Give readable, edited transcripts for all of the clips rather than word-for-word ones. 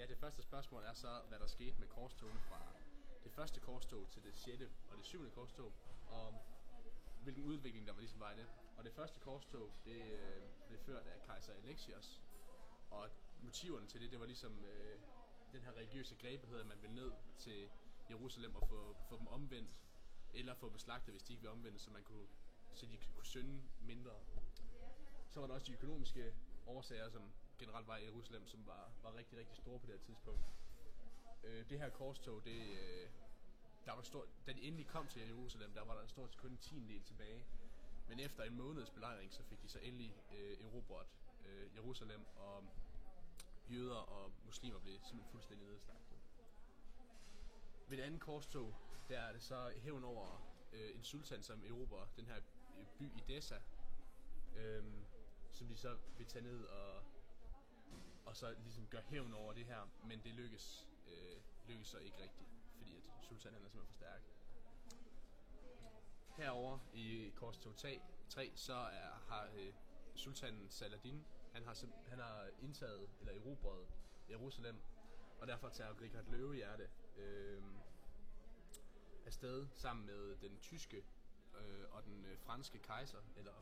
Ja, det første spørgsmål er så, hvad der skete med korstogene fra det første korstog til det 6. og det 7. korstog, og hvilken udvikling der var ligesom var i det. Og det første korstog, det blev ført af kejser Alexios, og motiverne til det var ligesom den her religiøse grebethed, at man ville ned til Jerusalem og få dem omvendt, eller få dem slagtet, hvis de ikke ville omvendt, så de kunne synde mindre. Så var der også de økonomiske årsager, som generelt var i Jerusalem, som var rigtig, rigtig store på det her tidspunkt. Det her korstog, da de endelig kom til Jerusalem, der var der stort set kun en tiendedel tilbage. Men efter en måneds belejring, så fik de så endelig erobret Jerusalem, og jøder og muslimer blev simpelthen fuldstændig nedslagtet. Ved det andet korstog, der er det så hævn over en sultan, som erobrer den her by Edessa, som de så vil tage ned og så ligesom gøre hævn over det her, men det lykkes så ikke rigtigt, fordi at sultanen er simpelthen for stærk. Herover i korstog 3, så har sultanen Saladin, han har indtaget eller erobret Jerusalem, og derfor tager Richard Løvehjerte afsted sammen med den tyske og den franske kejser, eller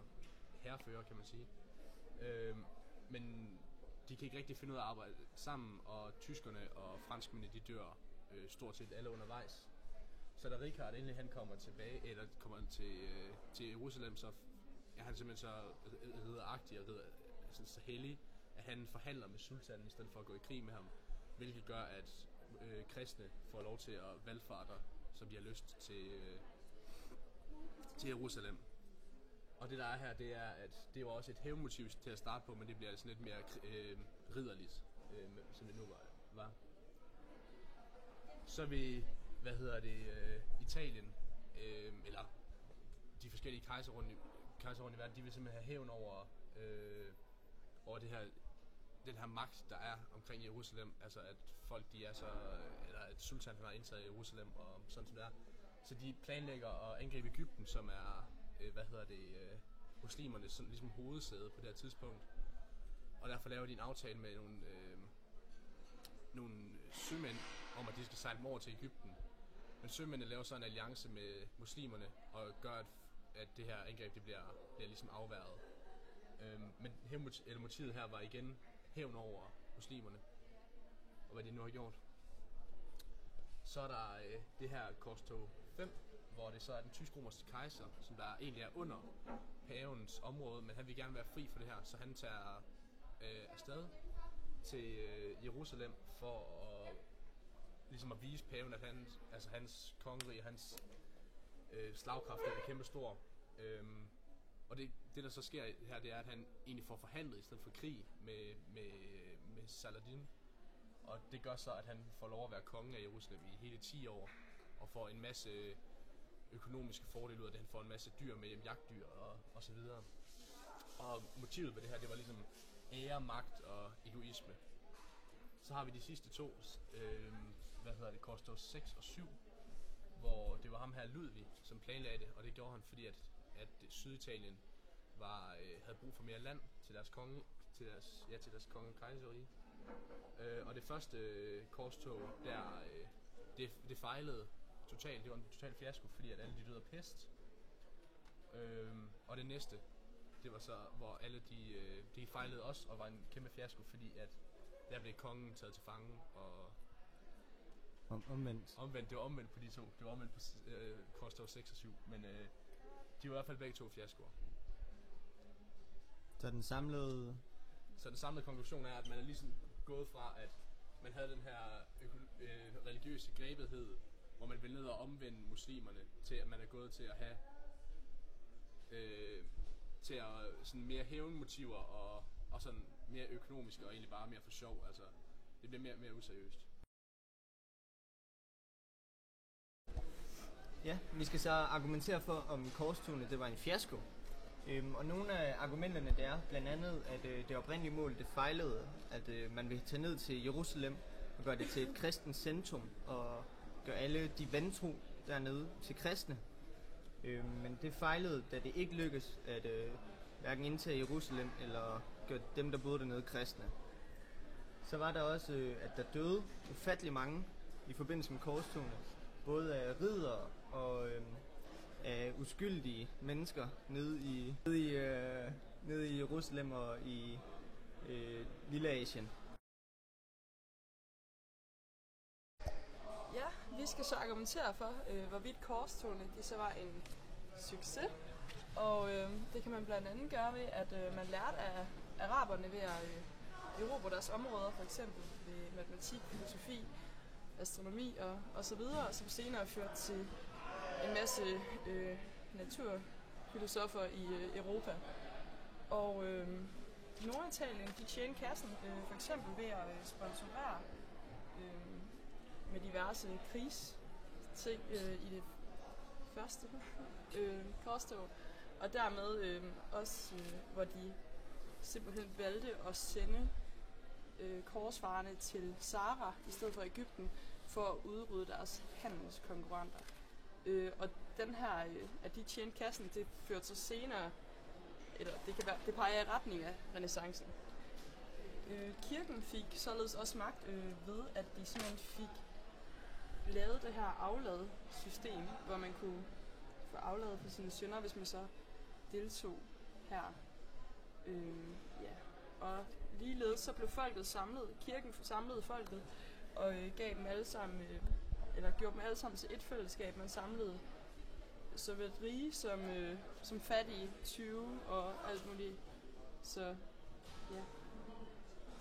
hærfører kan man sige. Men de kan ikke rigtig finde ud af at arbejde sammen, og tyskerne og franskmændene, de dør stort set alle undervejs. Så da Richard endelig han kommer til Jerusalem, så er han simpelthen så ridderagtig og så hellig, at han forhandler med sultanen i stedet for at gå i krig med ham, hvilket gør, at kristne får lov til at valfarte, som de har lyst til Jerusalem. Og det der er her, det er, at det var også et hævnmotiv til at starte på, men det bliver altså lidt mere ridderligt, som det nu var. Så vil, Italien, eller de forskellige kejser rundt i verden, de vil simpelthen have hævn over det her, den her magt, der er omkring Jerusalem, altså at folk, eller at sultanen har indtaget Jerusalem og sådan som det er. Så de planlægger at angribe Egypten, som er, muslimerne sådan ligesom hovedsæde på det her tidspunkt. Og derfor laver de en aftale med nogle sømænd om, at de skal sejle dem over til Egypten. Men sømændene laver så en alliance med muslimerne og gør, at det her angreb det bliver ligesom afværget. Men motivet her var igen hævn over muslimerne, og hvad de nu har gjort. Så er der det her korstog 5, hvor det så er den tysk-romerske kejser, som der egentlig er under pavens område, men han vil gerne være fri for det her, så han tager afsted til Jerusalem for ligesom at vise paven, at hans kongerige, hans slagkraft er kæmpe stor. Og det der så sker her, det er, at han egentlig får forhandlet i stedet for krig med Saladin. Og det gør så, at han får lov at være konge af Jerusalem i hele 10 år, og får en masse økonomiske fordele ud af det. Han får en masse dyr med hjem, jagtdyr og så videre. Og motivet ved det her, det var ligesom ære, magt og egoisme. Så har vi de sidste to, korstog 6 og 7, hvor det var ham her Ludvig, som planlagde det, og det gjorde han, fordi at Syditalien havde brug for mere land til deres konge, til deres konge kejserrige. Og det første korstog der, det fejlede totalt. Det var en total fiasko, fordi at alle de døde af pest. Og det næste, det var så, hvor alle de fejlede også, og var en kæmpe fiasko, fordi at der blev kongen taget til fange, og omvendt. Det var omvendt på de to. Det var omvendt på korstog 6 og 7, men de var i hvert fald begge to fiaskoer. Så den samlede konklusion er, at man er ligesom gået fra, at man havde den her religiøse grebethed, hvor man ville ned og omvende muslimerne, til at man er gået til at have sådan mere hævnmotiver og sådan mere økonomiske og egentlig bare mere for sjov. Altså, det bliver mere useriøst. Ja, vi skal så argumentere for, om korstogene det var en fiasko. Og nogle af argumenterne det er blandt andet, at det oprindelige mål det fejlede, at man vil tage ned til Jerusalem og gøre det til et kristent centrum og gøre alle de vantro dernede til kristne. Men det fejlede, da det ikke lykkedes at hverken indtage Jerusalem eller gøre dem, der boede dernede, kristne. Så var der også, at der døde ufattelig mange i forbindelse med korstogene. Både af riddere og af uskyldige mennesker nede i Jerusalem og i Lilleasien. Ja, vi skal så argumentere for, hvorvidt korstogene de så var en succes. Og det kan man blandt andet gøre ved, at man lærte af araberne ved at erobre deres områder, for eksempel ved matematik, filosofi, astronomi og så videre, som senere førte til en masse naturfilosofer i Europa. Og Norditalien, de tjente kassen for eksempel ved at sponsorere med diverse krigsting i det første korstog, og dermed også, hvor de simpelthen valgte at sende korsfarerne til Sahara i stedet for Egypten for at udrydde deres handelskonkurrenter. Og den her, at de tjente kassen, det førte så senere, eller det peger i retning af renæssancen. Kirken fik således også magt ved, at de simpelthen fik lavet det her afladssystem, hvor man kunne få afladet for sine synder, hvis man så deltog her. Og ligeledes så blev folket samlet, kirken samlede folket og gav dem alle sammen, eller gjorde dem alle sammen til et fællesskab. Man samlede såvel rige som fattige, 20 og alt muligt. Så ja,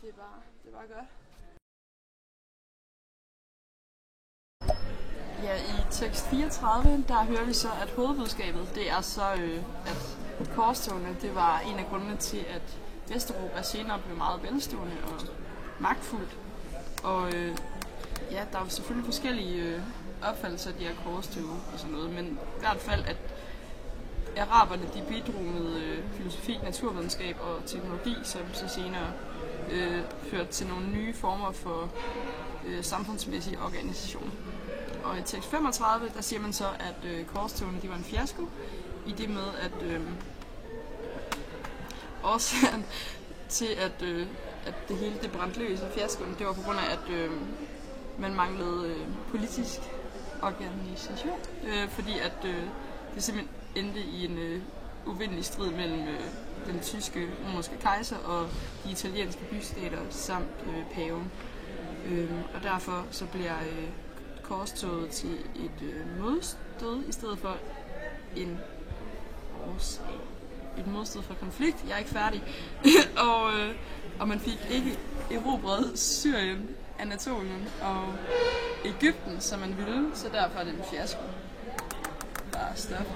det var godt. Ja, i tekst 34, der hører vi så, at hovedbudskabet, det er så, at korstogene, det var en af grundene til, at Vesteuropa senere blev meget velstående og magtfuldt. Og ja, der er jo selvfølgelig forskellige opfattelser af de her korstog og sådan noget, men i hvert fald, at araberne, de bidrog med filosofi, naturvidenskab og teknologi, som så senere førte til nogle nye former for samfundsmæssig organisation. Og i tekst 35, der siger man så, at korstogene, de var en fiasko, i det med, at årsagen til, at det hele det brændte løs af fiaskoen, det var på grund af, at man manglede politisk organisation, fordi at det simpelthen endte i en uvindelig strid mellem den tyske romerske kejser og de italienske bystater samt paven. Og derfor så bliver korstoget til et modstød i stedet for en årsag. Et modstød for konflikt. Jeg er ikke færdig. og man fik ikke erobret Syrien, Anatolien og Egypten, som man ville, så derfor er det en fiasko. Bare stop.